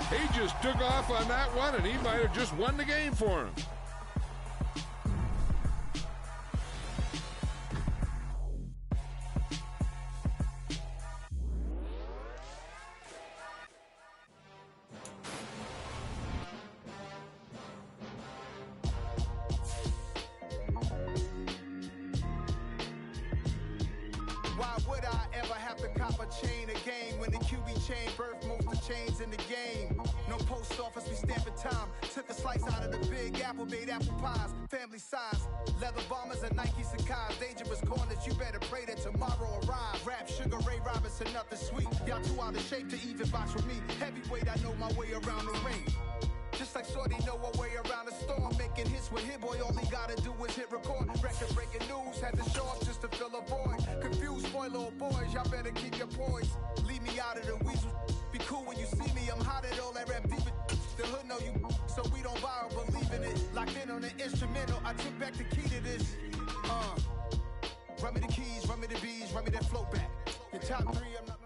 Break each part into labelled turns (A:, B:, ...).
A: He just took off on that one, and he might have just won the game for him.
B: Why would I ever have to cop a chain again when the QB chain birthed most of chains in the game? No post office, we stamping time. Took a slice out of the big apple, made apple pies, family size. Leather bombers and Nike Sacai's. Dangerous corners, you better pray that tomorrow arrives. Rap, Sugar Ray Robinson, nothing sweet. Y'all too out of shape to even box with me. Heavyweight, I know my way around the ring. Just like Shorty know her way around the storm. Making hits with Hit Boy, all he gotta do is hit record. Record breaking news, had to show up just to fill a void. Confused boy, little boys, y'all better keep your poise. Leave me out of the weasel. Be cool when you see me, I'm hot at all that rap deep. The hood know you, so we don't borrow, believe in it. Locked in on the instrumental, I took back the key to this. Run me the keys, run me the bees, run me that flow back. The top three, I'm not.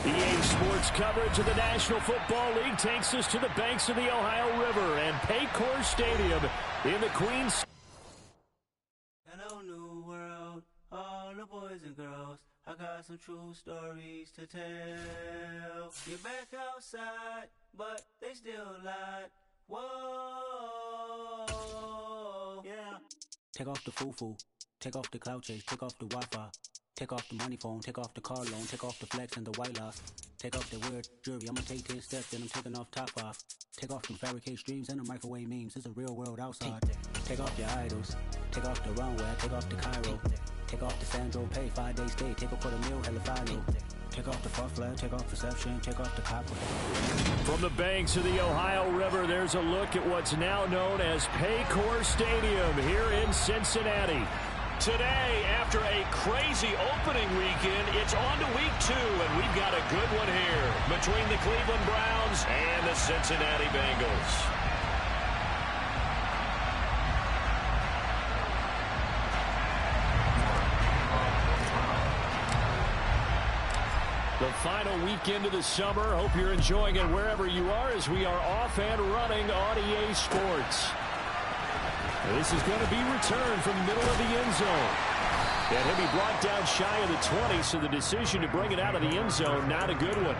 C: EA Sports coverage of the National Football League takes us to the banks of the Ohio River and Paycor Stadium in the Queens.
D: Hello, new world, all the boys and girls. I got some true stories to tell. You're back outside, but they still lied. Whoa, yeah. Take off the foo-foo, take off the cloud chase, take off the Wi-Fi. Take off the money phone, take off the car loan, take off the flex and the white loss. Take off the weird jewelry, I'ma take 10 steps, then I'm taking off top off. Take off them fabricate streams and the microwave memes, it's a real world outside. Take off your idols, take off the runway, take off the Cairo. Take off the Sandro pay, 5 days stay, take a $250,000, hella follow. Take off the far flag, take off perception, take off the copper.
C: From the banks of the Ohio River, there's a look at what's now known as Paycor Stadium here in Cincinnati. Today, after a crazy opening weekend, it's on to week 2, and we've got a good one here between the Cleveland Browns and the Cincinnati Bengals. The final weekend of the summer. Hope you're enjoying it wherever you are as we are off and running on EA Sports. This is going to be returned from the middle of the end zone. And he'll be brought down shy of the 20, so the decision to bring it out of the end zone, not a good one.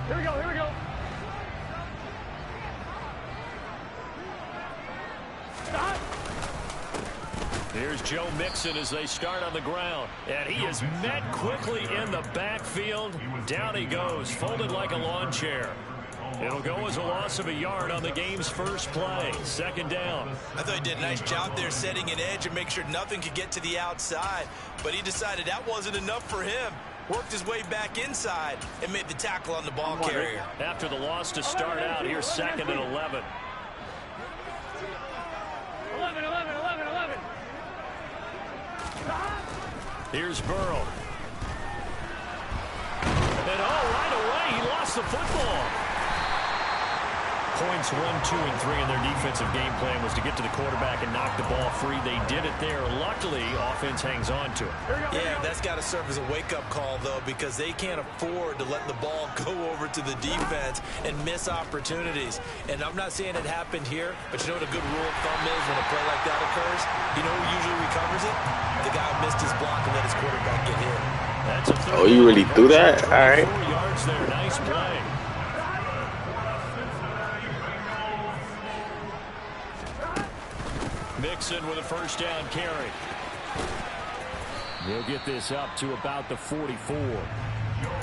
E: Here we go, here we go. Stop.
C: Here's Joe Mixon as they start on the ground. And he is met quickly in the backfield. Down he goes, folded like a lawn chair. It'll go as a loss of a yard on the game's first play. Second down.
F: I thought he did a nice job there setting an edge and make sure nothing could get to the outside. But he decided that wasn't enough for him. Worked his way back inside and made the tackle on the ball carrier.
C: After the loss to start out, here's 2nd and 11.
E: 11.
C: Here's Burrow. And right away, he lost the football. Points 1, 2, and 3 in their defensive game plan was to get to the quarterback and knock the ball free. They did it there. Luckily, offense hangs on to it.
F: Yeah, that's got to serve as a wake-up call, though, because they can't afford to let the ball go over to the defense and miss opportunities. And I'm not saying it happened here, but you know what a good rule of thumb is when a play like that occurs? You know who usually recovers it? The guy who missed his block and let his quarterback get hit.
C: That's a
G: Oh, you really do that? All right.
C: 4 yards there. Nice play. Mixon with a first down carry. He'll get this up to about the 44.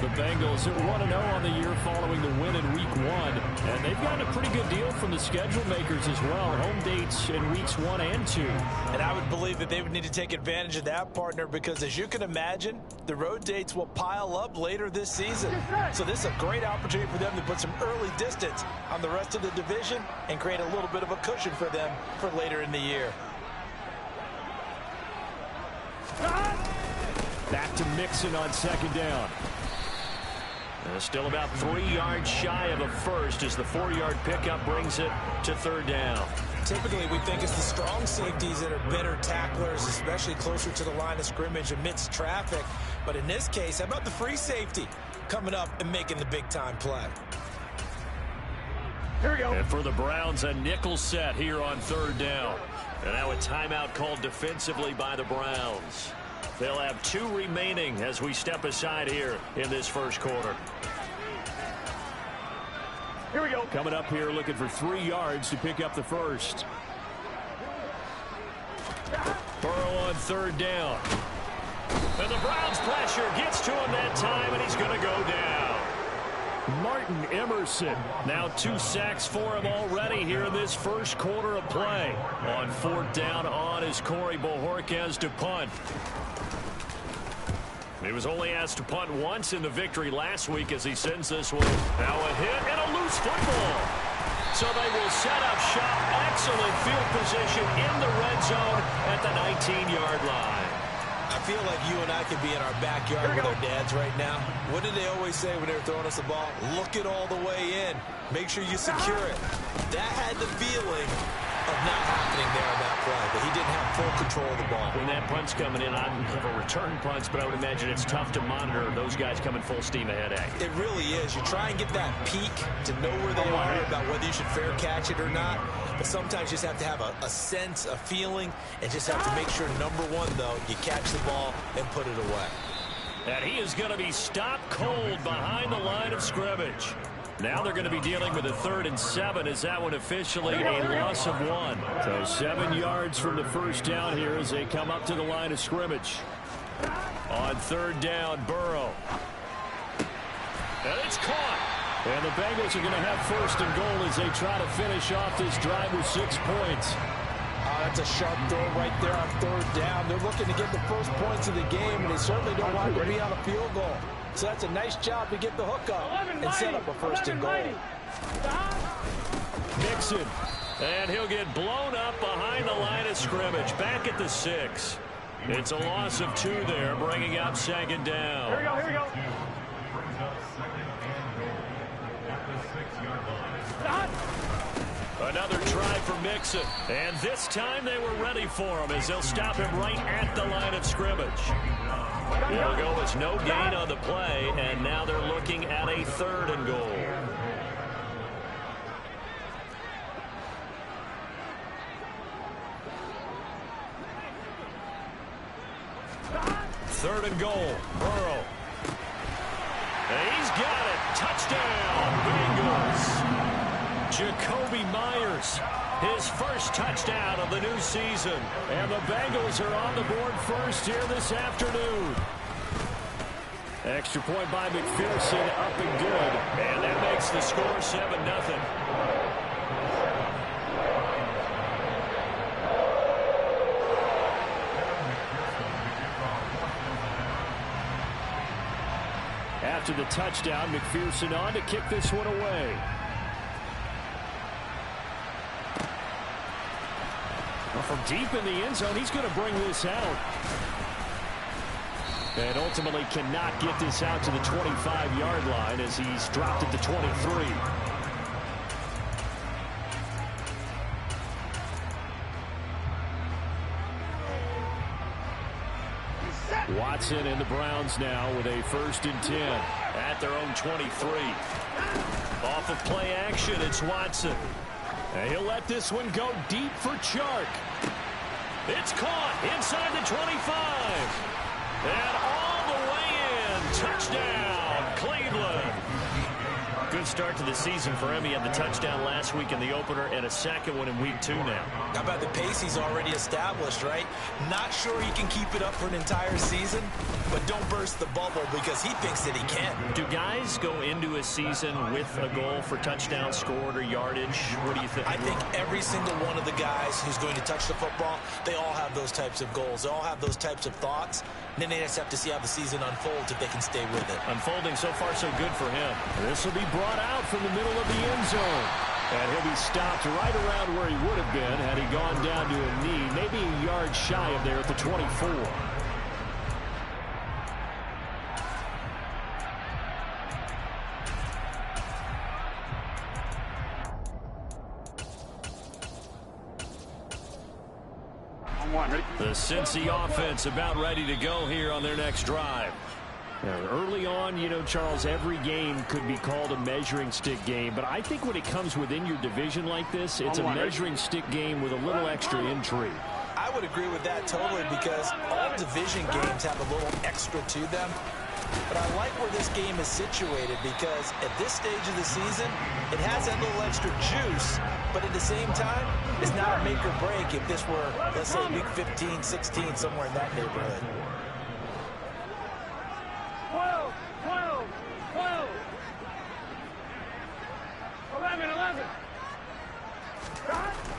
C: The Bengals at 1-0 on the year following the win in Week 1. And they've gotten a pretty good deal from the schedule makers as well. Home dates in Weeks 1 and 2.
F: And I would believe that they would need to take advantage of that, partner, because as you can imagine, the road dates will pile up later this season. So this is a great opportunity for them to put some early distance on the rest of the division and create a little bit of a cushion for them for later in the year.
C: Back to Mixon on second down. Still about 3 yards shy of a first as the 4-yard pickup brings it to third down.
F: Typically, we think it's the strong safeties that are better tacklers, especially closer to the line of scrimmage amidst traffic. But in this case, how about the free safety coming up and making the big-time play?
E: Here we go.
C: And for the Browns, a nickel set here on third down. And now a timeout called defensively by the Browns. They'll have 2 remaining as we step aside here in this first quarter.
E: Here we go.
C: Coming up here looking for 3 yards to pick up the first. Burrow on third down. And the Browns pressure gets to him that time, and he's going to go down. Martin Emerson, now 2 sacks for him already here in this first quarter of play. On fourth down on is Corey Bojorquez to punt. He was only asked to punt once in the victory last week as he sends this one. Now a hit and a loose football. So they will set up shop. Excellent field position in the red zone at the 19-yard line.
F: I feel like you and I could be in our backyard with our dads right now. What did they always say when they were throwing us the ball? Look it all the way in. Make sure you secure it. That had the feeling of not happening there on that play, but he didn't have full control of the ball.
C: When that punt's coming in, I don't have a return punts, but I would imagine it's tough to monitor those guys coming full steam ahead at you.
F: It really is. You try and get that peek to know where they are about whether you should fair catch it or not, but sometimes you just have to have a sense, a feeling, and just have to make sure, number one, though, you catch the ball and put it away.
C: And he is going to be stopped cold behind the line of scrimmage. Now they're going to be dealing with a 3rd and 7 as that one officially a loss of 1. So 7 yards from the first down here as they come up to the line of scrimmage. On third down, Burrow. And it's caught. And the Bengals are going to have 1st and goal as they try to finish off this drive with 6 points.
F: That's a sharp throw right there on third down. They're looking to get the first points of the game, and they certainly don't want to be on a field goal. So that's a nice job to get the hook up and set up a 1st and goal.
C: Mixon, and he'll get blown up behind the line of scrimmage, back at the 6. It's a loss of 2 there, bringing up 2nd down.
E: Here we go, here we go.
C: Another try for Mixon, and this time they were ready for him as they'll stop him right at the line of scrimmage. They'll go with no gain on the play, and now they're looking at a 3rd and goal. Third and goal, Burrow. And he's got it. Touchdown, Bengals. Jacoby Myers, his first touchdown of the new season. And the Bengals are on the board first here this afternoon. Extra point by McPherson, up and good. And that makes the score 7-0. After the touchdown, McPherson on to kick this one away. Well, from deep in the end zone, he's going to bring this out. And ultimately cannot get this out to the 25-yard line as he's dropped it to 23. Watson and the Browns now with a 1st and 10 at their own 23. Off of play action, it's Watson. And he'll let this one go deep for Chark. It's caught inside the 25. And all the way in. Touchdown, Cleveland. good start to the season for him. He had the touchdown last week in the opener and a second one in week 2 now.
F: How about the pace he's already established, right? Not sure he can keep it up for an entire season, but don't burst the bubble because he thinks that he can.
C: Do guys go into a season with a goal for touchdowns scored or yardage? What do you think?
F: I think every single one of the guys who's going to touch the football, they all have those types of goals. They all have those types of thoughts. And then they just have to see how the season unfolds if they can stay with it.
C: Unfolding so far so good for him. This will be brought out from the middle of the end zone. And he'll be stopped right around where he would have been had he gone down to a knee, maybe a yard shy of there at the 24. The Cincy offense about ready to go here on their next drive. Now, early on, you know, Charles, every game could be called a measuring stick game, but I think when it comes within your division like this, it's a measuring stick game with a little extra intrigue.
F: I would agree with that totally because all division games have a little extra to them. But I like where this game is situated because at this stage of the season, it has that little extra juice, but at the same time, it's not a make or break if this were, let's say, week 15, 16, somewhere in that neighborhood.
E: 12, 12, 12. 11.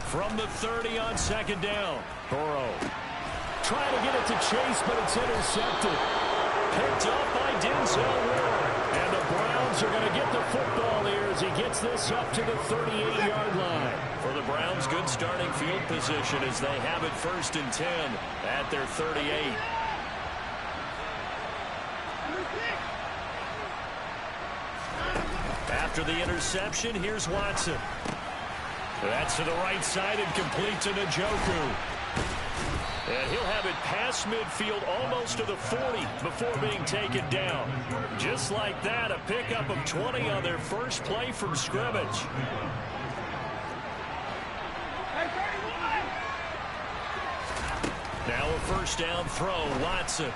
C: From the 30 on second down, Burrow trying to get it to Chase, but it's intercepted. Picked up by Denzel Ward. And the Browns are going to get the football here as he gets this up to the 38-yard line. For the Browns, good starting field position as they have it 1st and 10 at their 38. After the interception, here's Watson. That's to the right side and complete to Njoku. And he'll have it past midfield almost to the 40 before being taken down. Just like that, a pickup of 20 on their first play from scrimmage. Now a first down throw, Watson.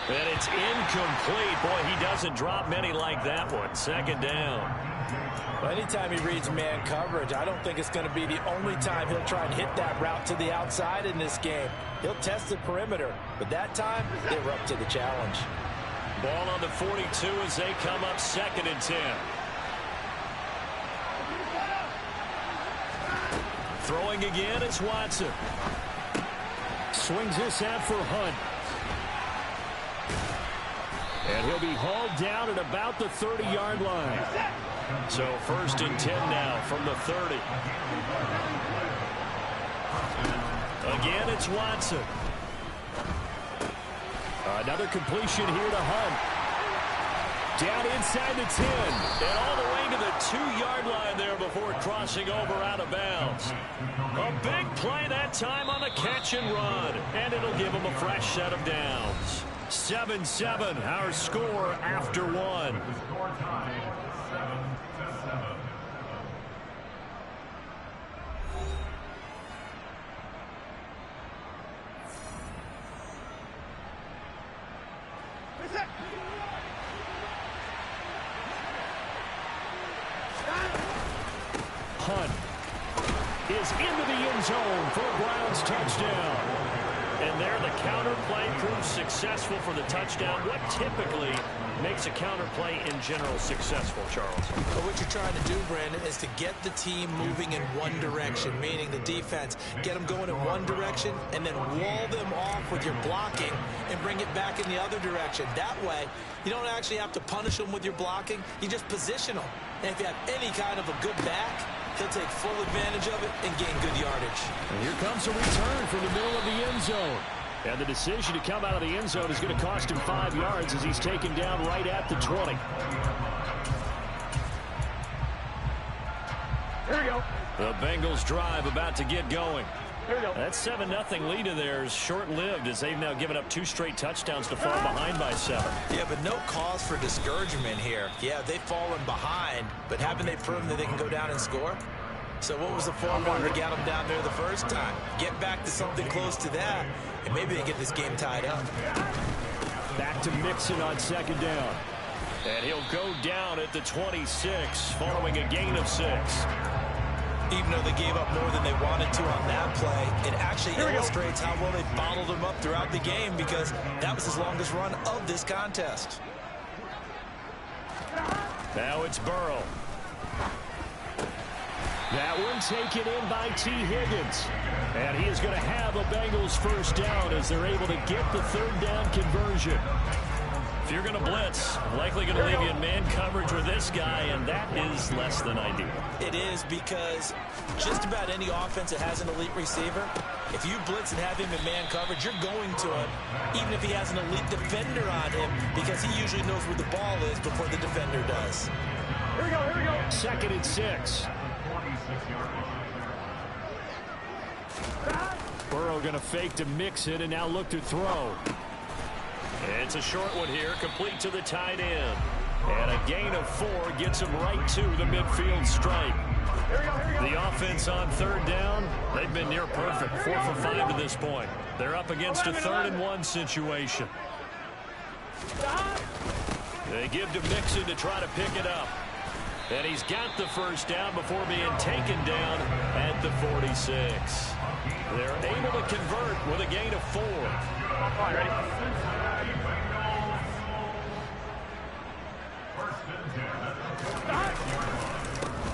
C: And it's incomplete. Boy, he doesn't drop many like that one. Second down.
F: Well, anytime he reads man coverage, I don't think it's going to be the only time he'll try and hit that route to the outside in this game. He'll test the perimeter, but that time, they were up to the challenge.
C: Ball on the 42 as they come up 2nd and 10. Throwing again, it's Watson. Swings this out for Hunt. And he'll be hauled down at about the 30-yard line. So 1st and 10 now from the 30. Again, it's Watson. Another completion here to Hunt. Down inside the 10. And all the way to the 2-yard line there before crossing over out of bounds. A big play that time on the catch and run. And it'll give him a fresh set of downs. 7-7, our score after 1. Hunt is into the end zone for a Browns touchdown. And there the counter play proves successful for the touchdown. What typically makes a counter play in general successful, Charles?
F: But what you're trying to do, Brandon, is to get the team moving in one direction, meaning the defense. Get them going in one direction and then wall them off with your blocking and bring it back in the other direction. That way, you don't actually have to punish them with your blocking. You just position them. And if you have any kind of a good back, he'll take full advantage of it and gain good yardage.
C: And here comes a return from the middle of the end zone. And the decision to come out of the end zone is going to cost him 5 yards as he's taken down right at the 20.
E: Here we go.
C: The Bengals drive about to get going.
E: Here we go.
C: That 7-0 lead of theirs short-lived as they've now given up 2 straight touchdowns to fall behind by 7.
F: Yeah, but no cause for discouragement here. Yeah, they've fallen behind, but haven't they proven that they can go down and score? So what was the formula to get them down there the first time? Get back to something close to that, and maybe they get this game tied up.
C: Back to Mixon on 2nd down. And he'll go down at the 26 following a gain of 6.
F: Even though they gave up more than they wanted to on that play, it actually illustrates how well they bottled him up throughout the game because that was his longest run of this contest.
C: Now it's Burrow. That one taken in by T. Higgins. And he is going to have a Bengals first down as they're able to get the third down conversion. If you're going to blitz, likely going to leave you in man coverage with this guy, and that is less than ideal.
F: It is because just about any offense that has an elite receiver, if you blitz and have him in man coverage, you're going to him, even if he has an elite defender on him, because he usually knows where the ball is before the defender does.
E: Here we go, here we go.
C: 2nd and 6. Burrow going to fake to mix it and now look to throw. It's a short one here, complete to the tight end. And a gain of 4 gets him right to the midfield stripe. The offense on third down, they've been near perfect. 4 for 5 to this point. They're up against a 3rd and 1 situation. They give to Mixon to try to pick it up. And he's got the first down before being taken down at the 46. They're able to convert with a gain of 4.
E: All right, ready?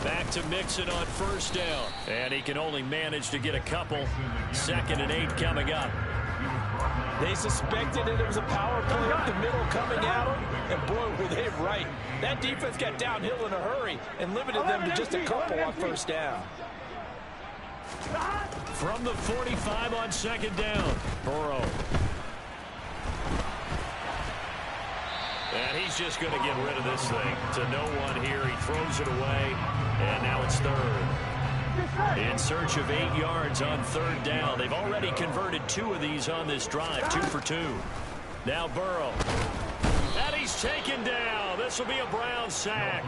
C: Back to Mixon on first down. And he can only manage to get a couple. 2nd and 8 coming up.
F: They suspected it was a power play up the middle coming at them, and boy, were they right. That defense got downhill in a hurry and limited them to just a couple on first down.
C: From the 45 on 2nd down, Burrow. And he's just going to get rid of this thing to no one here. He throws it away, and now it's 3rd. In search of 8 yards on 3rd down. They've already converted 2 of these on this drive, 2 for 2. Now Burrow. And he's taken down. This will be a Brown sack.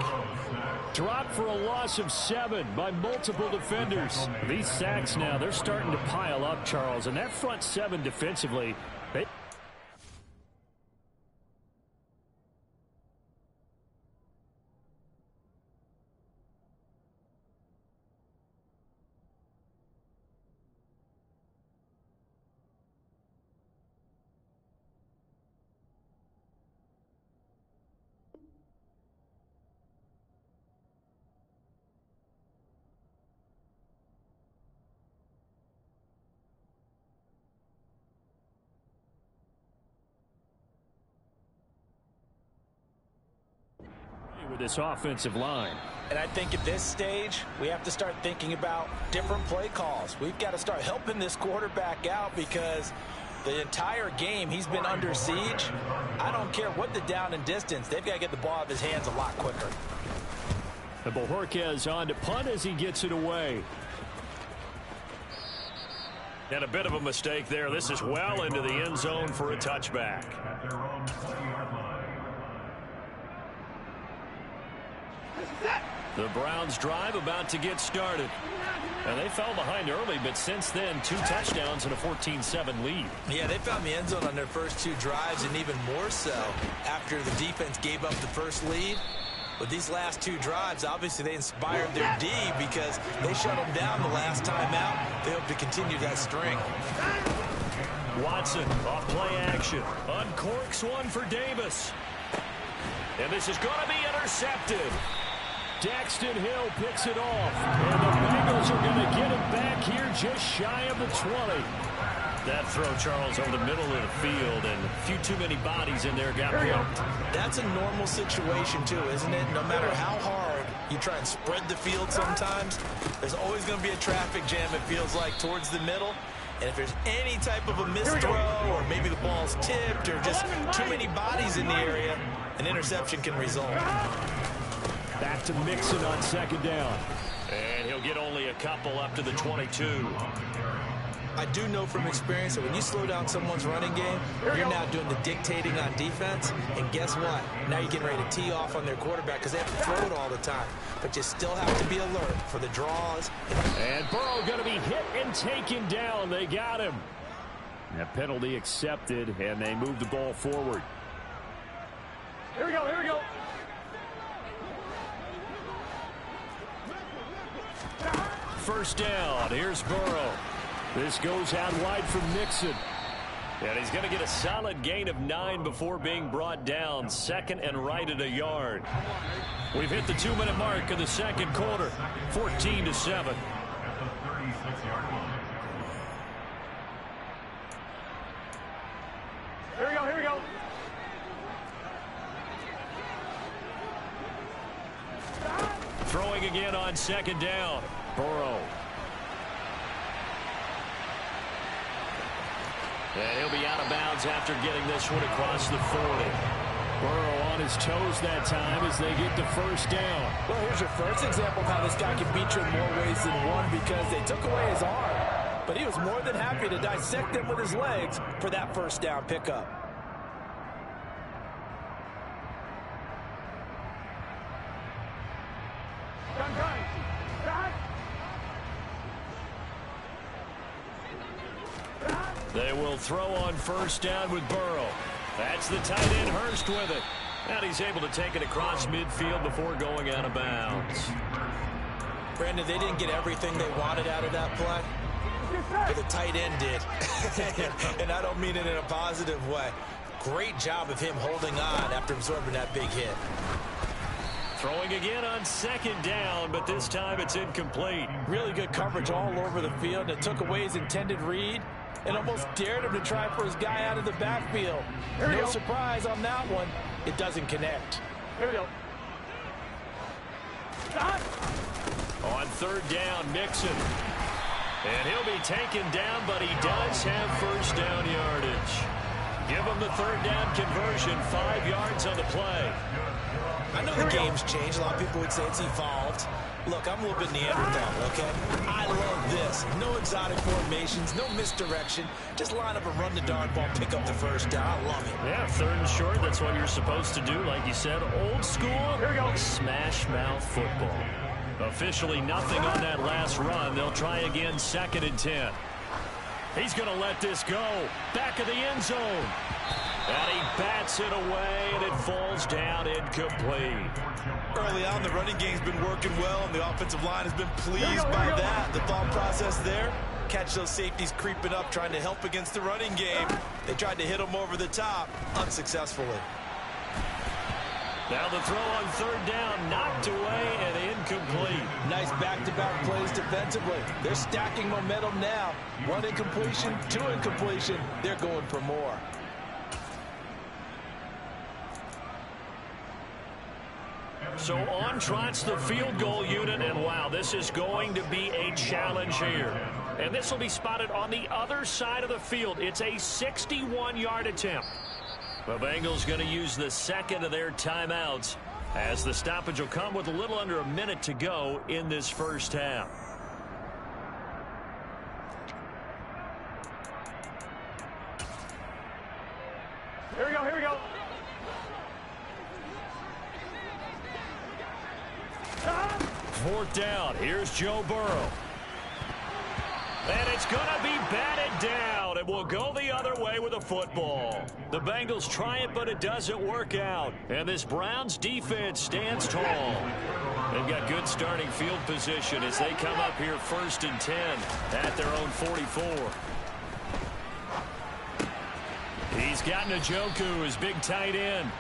C: Dropped for a loss of 7 by multiple defenders. These sacks now, they're starting to pile up, Charles. And that front 7 defensively, with this offensive line.
F: And I think at this stage, we have to start thinking about different play calls. We've got to start helping this quarterback out because the entire game he's been under siege. I don't care what the down and distance. They've got to get the ball out of his hands a lot quicker.
C: And Bojorquez on to punt as he gets it away. And a bit of a mistake there. This is well into the end zone for a touchback. The Browns drive about to get started. And they fell behind early, but since then, 2 touchdowns and a 14-7 lead.
F: Yeah, they found the end zone on their first 2 drives, and even more so after the defense gave up the first lead. But these last 2 drives, obviously they inspired their D because they shut them down the last time out. They hope to continue that string.
C: Watson off play action. Uncorks one for Davis. And this is going to be intercepted. Daxton Hill picks it off. And the Bengals are going to get it back here just shy of the 20. That throw, Charles, over the middle of the field, and a few too many bodies in there got blocked.
F: That's a normal situation, too, isn't it? No matter how hard you try and spread the field sometimes, there's always going to be a traffic jam, it feels like, towards the middle. And if there's any type of a missed throw, or maybe the ball's tipped, or just too many bodies in the area, an interception can result.
C: Back to Mixon on 2nd down. And he'll get only a couple up to the 22.
F: I do know from experience that when you slow down someone's running game, you're now doing the dictating on defense. And guess what? Now you're getting ready to tee off on their quarterback because they have to throw it all the time. But you still have to be alert for the draws.
C: And Burrow going to be hit and taken down. They got him. That penalty accepted, and they move the ball forward.
E: Here we go, here we go.
C: first down. Here's Burrow. This goes out wide from Mixon. And he's going to get a solid gain of 9 before being brought down. Second and right at a yard. We've hit the 2-minute mark of the second quarter. 14-7.
E: Here we go, here we go.
C: Throwing again on second down. Burrow. And he'll be out of bounds after getting this one across the 40. Burrow on his toes that time as they get the first down.
F: Well, here's your first example of how this guy can beat you in more ways than one, because they took away his arm. But he was more than happy to dissect them with his legs for that first down pickup.
C: They will throw on first down with Burrow. That's the tight end Hurst with it. And he's able to take it across midfield before going out of bounds.
F: Brandon, they didn't get everything they wanted out of that play, but the tight end did. And I don't mean it in a positive way. Great job of him holding on after absorbing that big hit.
C: Throwing again on second down, but this time it's incomplete.
F: Really good coverage all over the field. It took away his intended read and almost dared him to try for his guy out of the backfield. No surprise on that one. It doesn't connect.
E: Here we go.
C: On third down, Mixon. And he'll be taken down, but he does have first down yardage. Give him the third down conversion, 5 yards on the play.
F: I know the game's changed. A lot of people would say it's evolved. Look, I'm a little bit Neanderthal, okay? I love this. No exotic formations, no misdirection. Just line up and run the darn ball, pick up the first down. I love it.
C: Yeah, third and short, that's what you're supposed to do. Like you said, old school,
E: Here we go.
C: smash mouth football. Officially nothing on that last run. They'll try again, second and 10. He's going to let this go. Back of the end zone. And he bats it away, and it falls down incomplete.
F: Early on, the running game's been working well, and the offensive line has been pleased by that. The thought process there, catch those safeties creeping up, trying to help against the running game. They tried to hit them over the top, unsuccessfully.
C: Now the throw on third down, knocked away and incomplete.
F: Nice back-to-back plays defensively. They're stacking momentum now. 1 incompletion, 2 incompletion. They're going for more.
C: So on trots the field goal unit, and wow, this is going to be a challenge here. And this will be spotted on the other side of the field. It's a 61-yard attempt. The Bengals going to use the second of their timeouts as the stoppage will come with a little under a minute to go in this first half.
E: Here we go, here we go.
C: Fourth down. Here's Joe Burrow. And it's going to be batted down. It will go the other way with a football. The Bengals try it, but it doesn't work out. And this Browns defense stands tall. They've got good starting field position as they come up here first and 10 at their own 44. He's got Njoku, his big tight end.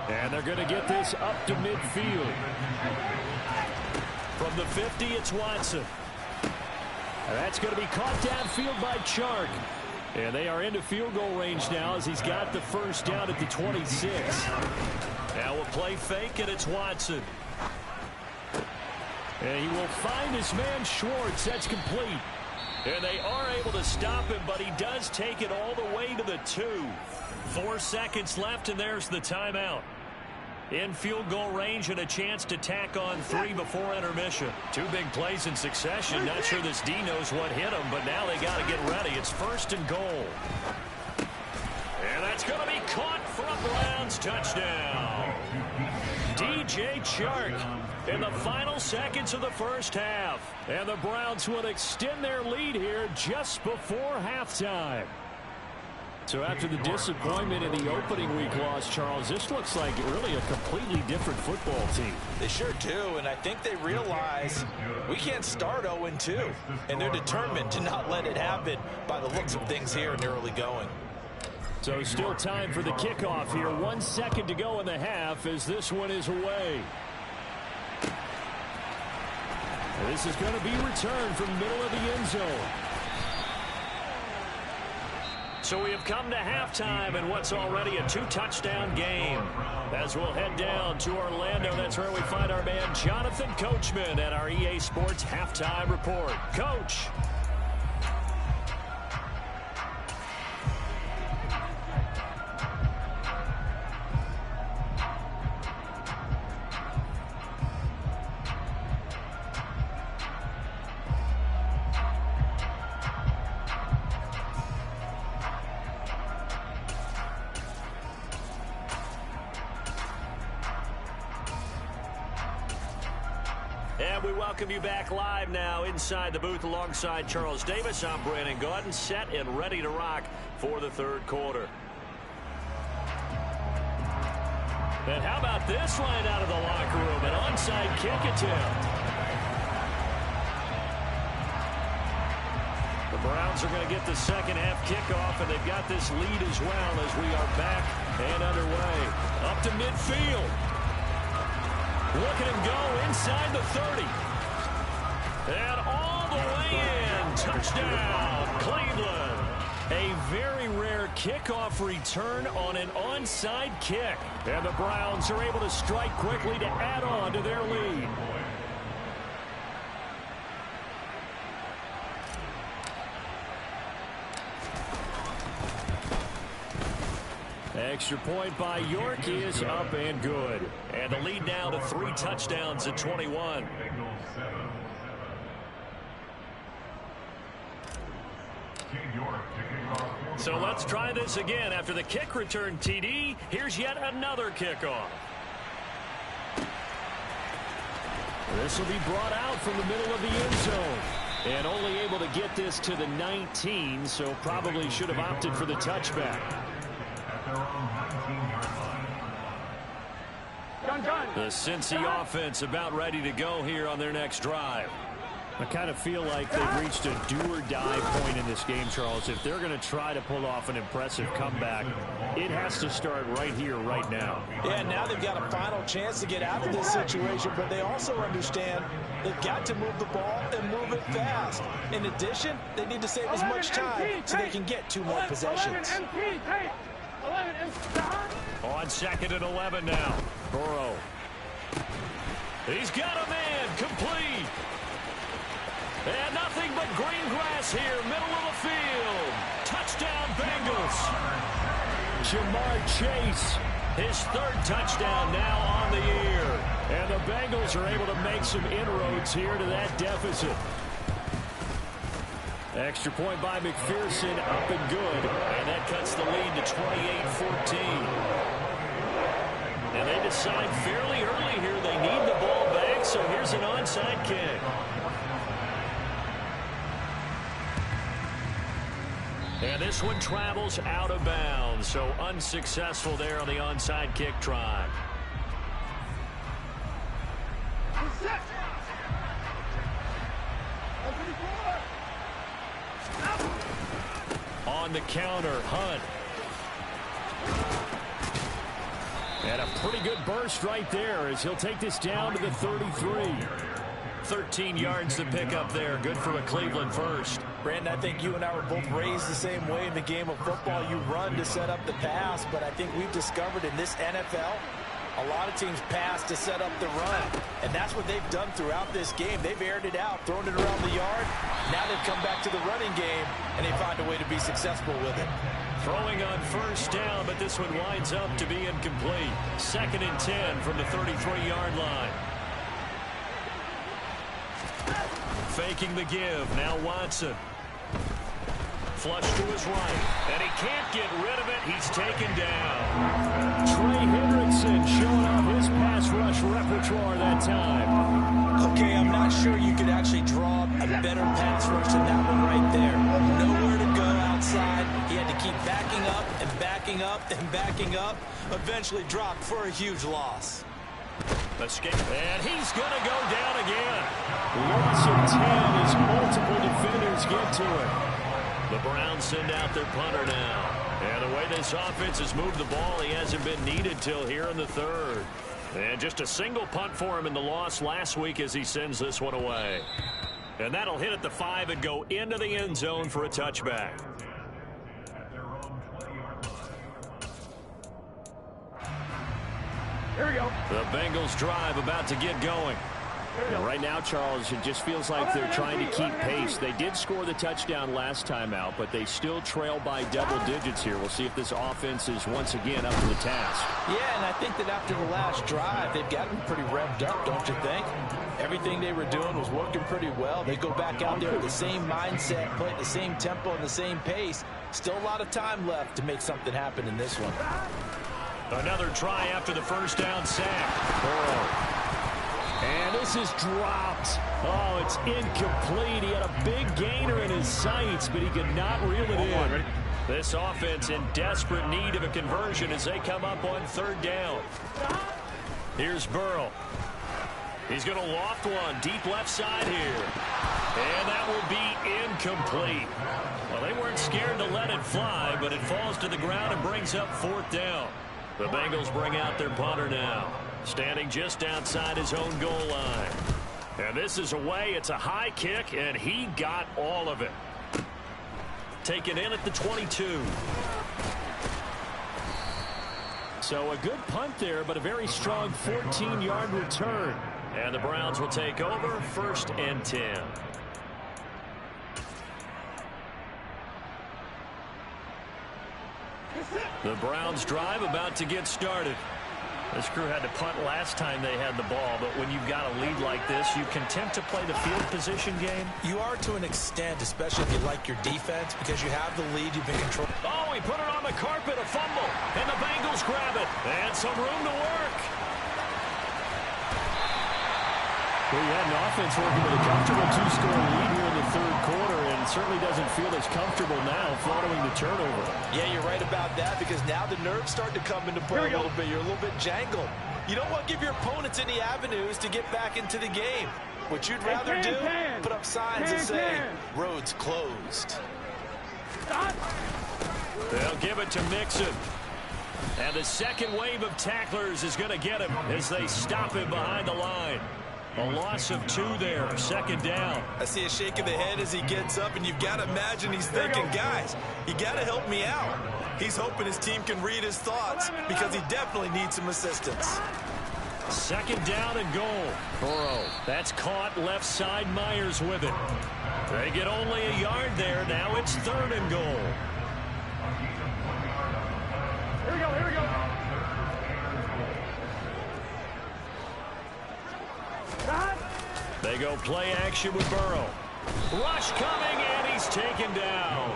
C: And they're going to get this up to midfield. From the 50, it's Watson. And that's going to be caught downfield by Chark. And they are into field goal range now as he's got the first down at the 26. Now we'll play fake, and it's Watson. And he will find his man Schwartz. That's complete. And they are able to stop him, but he does take it all the way to the 2. 4 seconds left, and there's the timeout. In field goal range and a chance to tack on 3 before intermission. 2 big plays in succession. Not sure this D knows what hit him, but now they got to get ready. It's first and goal. And that's going to be caught for a Browns touchdown. DJ Chark in the final seconds of the first half. And the Browns will extend their lead here just before halftime. So after the disappointment in the opening week loss, Charles, this looks like really a completely different football team.
F: They sure do, and I think they realize we can't start 0-2, and they're determined to not let it happen by the looks of things here in the early going.
C: So still time for the kickoff here. 1 second to go in the half as this one is away. This is going to be returned from middle of the end zone. So we have come to halftime in what's already a 2-touchdown game. As we'll head down to Orlando, that's where we find our man Jonathan Coachman at our EA Sports Halftime Report. Coach. And we welcome you back live now inside the booth alongside Charles Davis. I'm Brandon Gaudin, set and ready to rock for the third quarter. And how about this line out of the locker room? An onside kick attempt. The Browns are going to get the second half kickoff, and they've got this lead as well as we are back and underway. Up to midfield. Look at him go inside the 30. And all the way in. Touchdown, Cleveland. A very rare kickoff return on an onside kick. And the Browns are able to strike quickly to add on to their lead. Extra point by York is up and good. And the lead now to 3 touchdowns at 21. So let's try this again. After the kick return TD, here's yet another kickoff. This will be brought out from the middle of the end zone. And only able to get this to the 19, so probably should have opted for the touchback. The Cincy offense about ready to go here on their next drive. I kind of feel like they've reached a do-or-die point in this game, Charles. If they're going to try to pull off an impressive comeback, it has to start right here, right now.
F: Yeah, now they've got a final chance to get out of this situation, but they also understand they've got to move the ball and move it fast. In addition, they need to save as much time so they can get 2 more possessions.
C: On 2nd and 11 now. Burrow. He's got a man complete. And nothing but green grass here, middle of the field. Touchdown, Bengals. Jamar Chase, his 3rd touchdown now on the year. And the Bengals are able to make some inroads here to that deficit. Extra point by McPherson, up and good. And that cuts the lead to 28-14. And they decide fairly early here they need the ball back, so here's an onside kick. And this one travels out of bounds, so unsuccessful there on the onside kick try. On the counter, Hunt. And a pretty good burst right there as he'll take this down to the 33. 13 yards to pick up there. Good for a Cleveland first.
F: Brandon, I think you and I were both raised the same way in the game of football. You run to set up the pass, but I think we've discovered in this NFL, a lot of teams pass to set up the run. And that's what they've done throughout this game. They've aired it out, thrown it around the yard. Now they've come back to the running game, and they find a way to be successful with it.
C: Throwing on 1st down, but this one winds up to be incomplete. 2nd and 10 from the 33-yard line. Faking the give. Now Watson. Flush to his right. And he can't get rid of it. He's taken down. Trey Hendrickson showing off his pass rush repertoire that time.
F: Okay, I'm not sure you could actually draw a better pass rush than that one right there. Nowhere to go outside. He had to keep backing up backing up and backing up, eventually dropped for a huge loss.
C: Escape, and he's going to go down again. Loss of 10 as multiple defenders get to it. The Browns send out their punter now. And the way this offense has moved the ball, he hasn't been needed till here in the third. And just a single punt for him in the loss last week as he sends this one away. And that'll hit at the 5 and go into the end zone for a touchback.
E: Here we go.
C: The Bengals drive about to get going.
H: And right now, Charles, it just feels like they're trying to keep pace. They did score the touchdown last time out, but they still trail by double digits here. We'll see if this offense is once again up to the task.
F: Yeah, and I think that after the last drive, they've got them pretty revved up, don't you think? Everything they were doing was working pretty well. They go back out there with the same mindset, play at the same tempo and the same pace. Still a lot of time left to make something happen in this one.
C: Another try after the first down sack. Burrow. And this is dropped. Oh, it's incomplete. He had a big gainer in his sights, but he could not reel it in. This offense in desperate need of a conversion as they come up on third down. Here's Burrow. He's going to loft one deep left side here. And that will be incomplete. Well, they weren't scared to let it fly, but it falls to the ground and brings up fourth down. The Bengals bring out their punter now, standing just outside his own goal line. And this is away. It's a high kick, and he got all of it. Taken in at the 22. So a good punt there, but a very strong 14-yard return. And the Browns will take over 1st and 10. The Browns drive about to get started. This crew had to punt last time they had the ball, but when you've got a lead like this, you content to play the field position game?
F: You are to an extent, especially if you like your defense, because you have the lead, you've been controlling.
C: Oh, he put it on the carpet, a fumble, and the Bengals grab it. And some room to work. Well, you had an offense working with a comfortable 2-score lead here in the third quarter, and certainly doesn't feel as comfortable now following the turnover.
F: Yeah, you're right about that, because now the nerves start to come into play a little bit. You're a little bit jangled. You don't want to give your opponents any avenues to get back into the game. What you'd rather do, put up signs and say, roads closed.
C: They'll give it to Mixon. And the second wave of tacklers is going to get him as they stop him behind the line. A loss of 2 there, 2nd down.
F: I see a shake of the head as he gets up, and you've got to imagine he's thinking, guys, you got to help me out. He's hoping his team can read his thoughts because he definitely needs some assistance.
C: 2nd down and goal. Burrow. That's caught left side. Myers with it. They get only a yard there. Now it's 3rd and goal.
E: Here we go, here we go.
C: They go play action with Burrow. Rush coming, and he's taken down.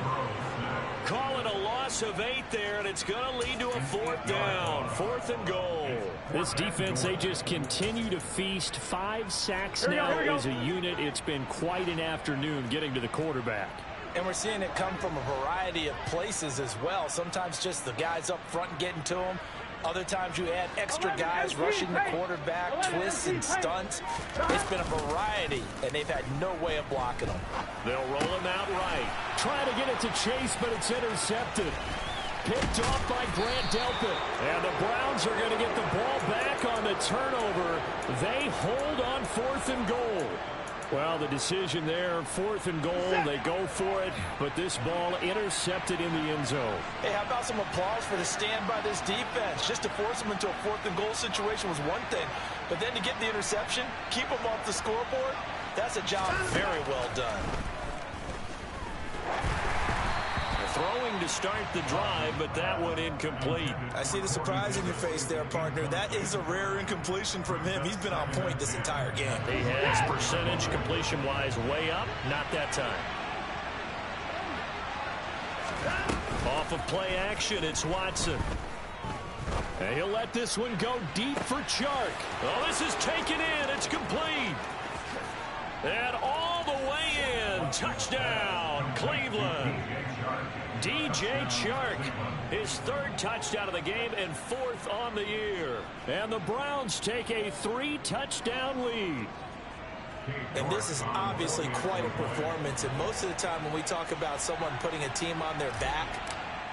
C: Call it a loss of 8 there, and it's going to lead to a 4th down. 4th and goal. This defense, they just continue to feast. 5 sacks now as a unit. It's been quite an afternoon getting to the quarterback.
F: And we're seeing it come from a variety of places as well. Sometimes just the guys up front getting to them. Other times you add extra guys rushing the quarterback, twists and stunts. It's been a variety, and they've had no way of blocking them.
C: They'll roll him out right. Trying to get it to Chase, but it's intercepted. Picked off by Grant Delpit. And the Browns are going to get the ball back on the turnover. They hold on 4th and goal. Well, the decision there, 4th and goal, they go for it, but this ball intercepted in the end zone.
F: Hey, how about some applause for the stand by this defense? Just to force them into a 4th and goal situation was one thing, but then to get the interception, keep them off the scoreboard, that's a job very well done.
C: Throwing to start the drive, but that one incomplete.
F: I see the surprise in your face there, partner. That is a rare incompletion from him. He's been on point this entire game.
C: He has percentage completion-wise way up. Not that time. Off of play action, it's Watson. And he'll let this one go deep for Chark. Oh, this is taken in. It's complete. And all the way in. Touchdown, Cleveland. DJ Chark, his third touchdown of the game and 4th on the year. And the Browns take a 3-touchdown lead.
F: And this is obviously quite a performance. And most of the time when we talk about someone putting a team on their back,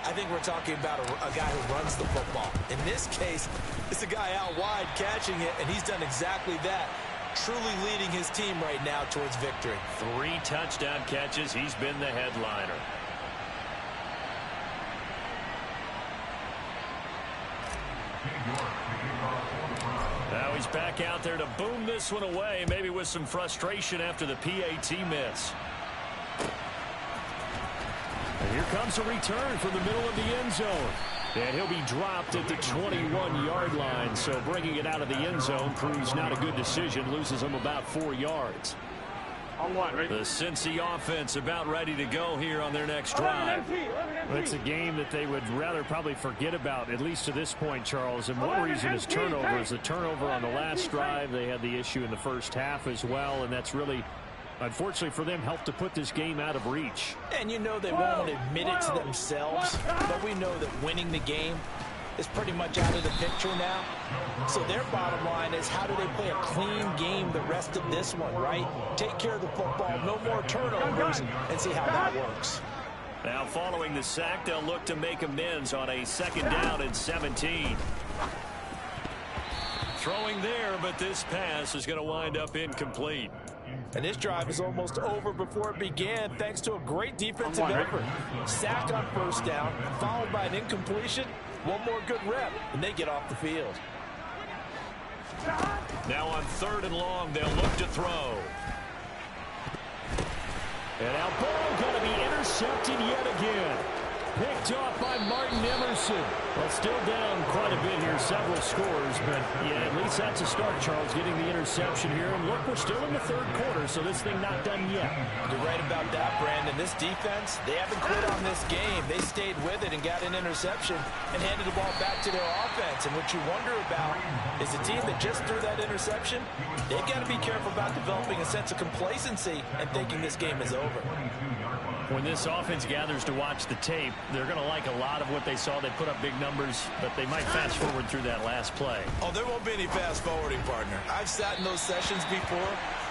F: I think we're talking about a guy who runs the football. In this case, it's a guy out wide catching it, and he's done exactly that. Truly leading his team right now towards victory.
C: 3 touchdown catches. He's been the headliner. Now he's back out there to boom this one away, maybe with some frustration after the PAT miss. And here comes a return from the middle of the end zone. And he'll be dropped at the 21-yard line, so bringing it out of the end zone proves not a good decision, loses him about 4 yards. The Cincy offense about ready to go here on their next drive.
H: Well, it's a game that they would rather probably forget about, at least to this point, Charles. And one reason is turnovers. The turnover on the last drive, they had the issue in the first half as well, and that's really, unfortunately for them, helped to put this game out of reach.
F: And you know they won't admit it to themselves, but we know that winning the game is pretty much out of the picture now. So their bottom line is, how do they play a clean game the rest of this one, right? Take care of the football, no more turnovers, and see how that works.
C: Now following the sack, they'll look to make amends on a 2nd down and 17. Throwing there, but this pass is going to wind up incomplete.
F: And this drive is almost over before it began, thanks to a great defensive effort. Sack on 1st down, followed by an incompletion. One more good rep, and they get off the field.
C: Now on 3rd and long, they'll look to throw. And now ball going to be intercepted yet again. Picked off by Martin Emerson. Well, still down quite a bit here, several scores, but yeah, at least that's a start, Charles, getting the interception here. And look, we're still in the 3rd quarter, so this thing not done yet.
F: You're right about that, Brandon. This defense, they haven't quit on this game. They stayed with it and got an interception and handed the ball back to their offense. And what you wonder about is the team that just threw that interception, they've got to be careful about developing a sense of complacency and thinking this game is over.
C: When this offense gathers to watch the tape, they're going to like a lot of what they saw. They put up big numbers, but they might fast forward through that last play.
F: Oh, there won't be any fast forwarding, partner. I've sat in those sessions before.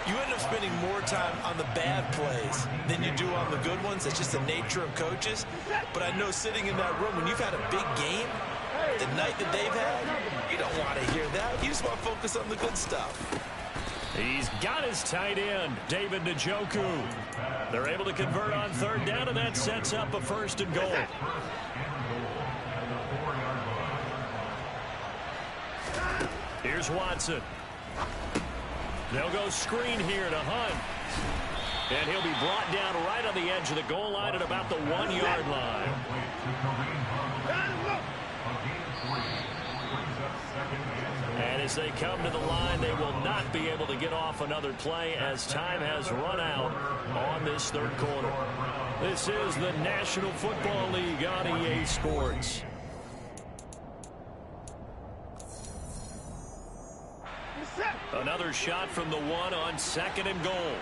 F: You end up spending more time on the bad plays than you do on the good ones. It's just the nature of coaches. But I know sitting in that room, when you've had a big game, the night that they've had, you don't want to hear that. You just want to focus on the good stuff.
C: He's got his tight end, David Njoku. They're able to convert on 3rd down, and that sets up a 1st and goal. Here's Watson. They'll go screen here to Hunt. And he'll be brought down right on the edge of the goal line at about the 1-yard line. And as they come to the line, they will not be able to get off another play as time has run out on this 3rd quarter. This is the National Football League on EA Sports. Another shot from the 1 on 2nd and goal.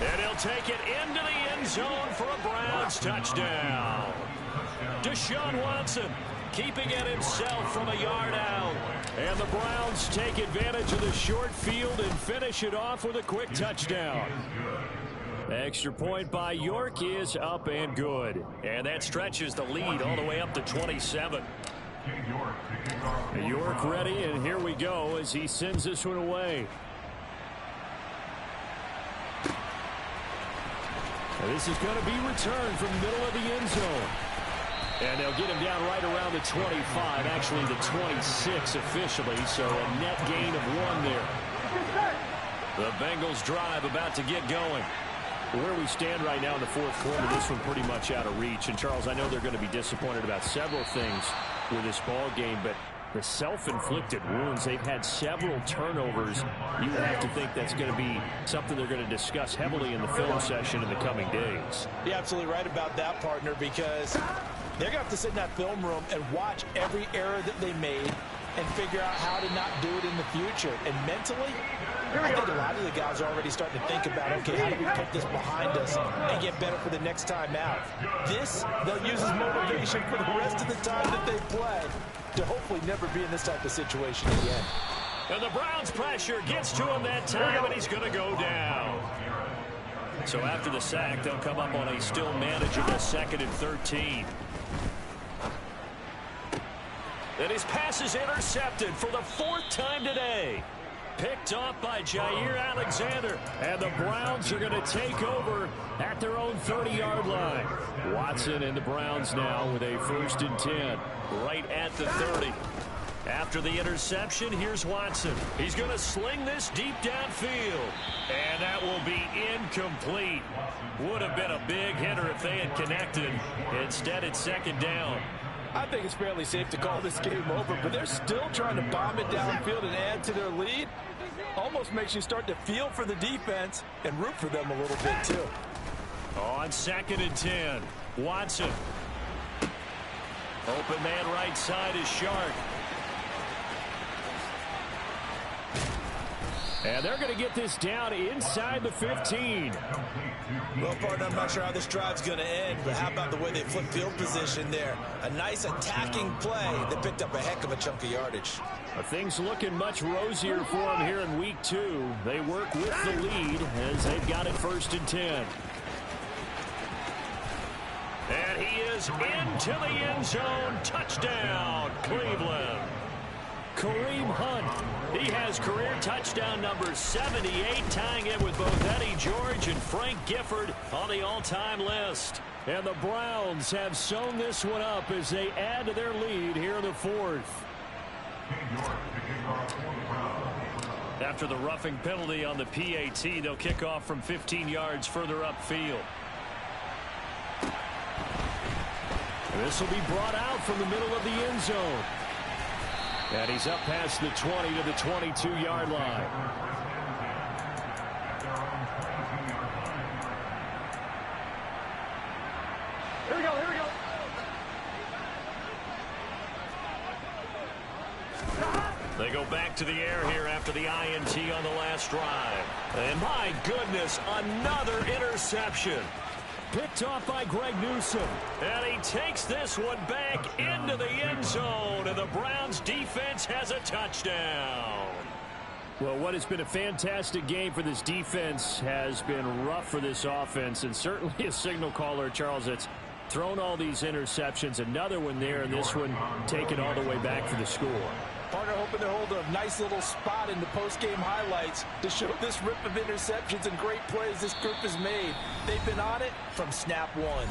C: And he'll take it into the end zone for a Browns touchdown. Deshaun Watson keeping it himself from a yard out. And the Browns take advantage of the short field and finish it off with a quick touchdown. Extra point by York is up and good. And that stretches the lead all the way up to 27. York ready, and here we go as he sends this one away. This is going to be returned from the middle of the end zone. And they'll get him down right around the 25, actually the 26 officially, so a net gain of 1 there. The Bengals drive about to get going. Where we stand right now in the 4th quarter, this one pretty much out of reach. And, Charles, I know they're going to be disappointed about several things with this ball game, but the self-inflicted wounds, they've had several turnovers. You would have to think that's going to be something they're going to discuss heavily in the film session in the coming days.
F: You're absolutely right about that, partner, because they're going to have to sit in that film room and watch every error that they made and figure out how to not do it in the future. And mentally, I think a lot of the guys are already starting to think about, okay, how do we put this behind us and get better for the next time out? This, they'll use as motivation for the rest of the time that they play to hopefully never be in this type of situation again.
C: And the Browns' pressure gets to him that time, and he's going to go down. So after the sack, they'll come up on a still manageable 2nd and 13. And his pass is intercepted for the 4th time today. Picked off by Jair Alexander. And the Browns are going to take over at their own 30-yard line. Watson and the Browns now with a 1st and 10 right at the 30. After the interception, here's Watson. He's going to sling this deep downfield. And that will be incomplete. Would have been a big hitter if they had connected. Instead, it's 2nd down.
F: I think it's fairly safe to call this game over, but they're still trying to bomb it downfield and add to their lead. Almost makes you start to feel for the defense and root for them a little bit, too.
C: On 2nd and 10, Watson. Open man right side is Shark. And they're going to get this down inside the 15.
F: Well, partner, I'm not sure how this drive's going to end, but how about the way they flip field position there? A nice attacking play that picked up a heck of a chunk of yardage.
C: Things looking much rosier for them here in week 2. They work with the lead as they've got it 1st and 10. And he is into the end zone. Touchdown, Cleveland. Kareem Hunt, he has career touchdown number 78, tying it with both Eddie George and Frank Gifford on the all-time list. And the Browns have sewn this one up as they add to their lead here in the 4th. After the roughing penalty on the PAT, they'll kick off from 15 yards further upfield. This will be brought out from the middle of the end zone. And he's up past the 20 to the 22-yard line.
E: Here we go, here we go.
C: They go back to the air here after the INT on the last drive. And my goodness, another interception. Picked off by Greg Newsome. And he takes this one back into the end zone. And the Browns defense has a touchdown. Well, what has been a fantastic game for this defense has been rough for this offense. And certainly a signal caller, Charles, that's thrown all these interceptions. Another one there, and this one taken all the way back for the score.
F: Partner hoping to hold a nice little spot in the post-game highlights to show this rip of interceptions and great plays this group has made. They've been on it from snap one.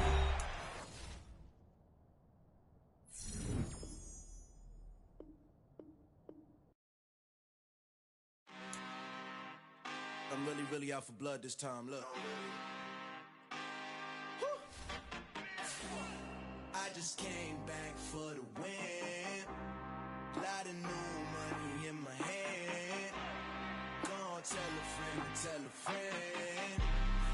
B: I'm really out for blood this time, look. I just came back for the win. Lot of new money in my hand. Gonna tell a friend to tell a friend.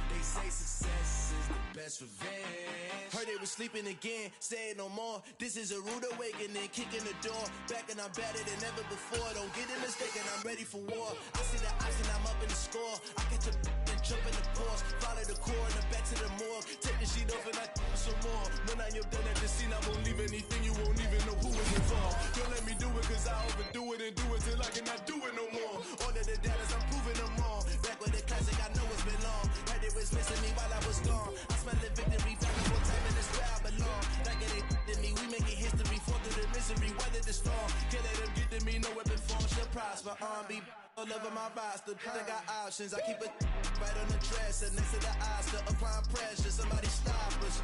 B: They say success is the best revenge. Heard they were sleeping again, say it no more. This is a rude awakening, kicking the door. Back and I'm better than ever before. Don't get it mistaken, I'm ready for war. I see the option, I'm up in the score. I catch a and jump in the course. Follow the core and the back to the morgue. Take the sheet off and I some more. When I am done at the scene, I won't leave anything. You won't even know who is involved. Don't let me do it cause I overdo it and do it till I cannot do it no more. All of the data, I'm proving them all. Back with the classic, I know it's been long. Heard it was missing me while I was gone. I smell the victory, found the more time in this where I belong. Like it ain't to me, we making history. Fall through the misery, weather the storm. Can't let them get to me, no weapon form shall prosper. Be all over my roster, I got options. I keep it right on the dresser, next to the Oscar, applying pressure. Somebody stop us.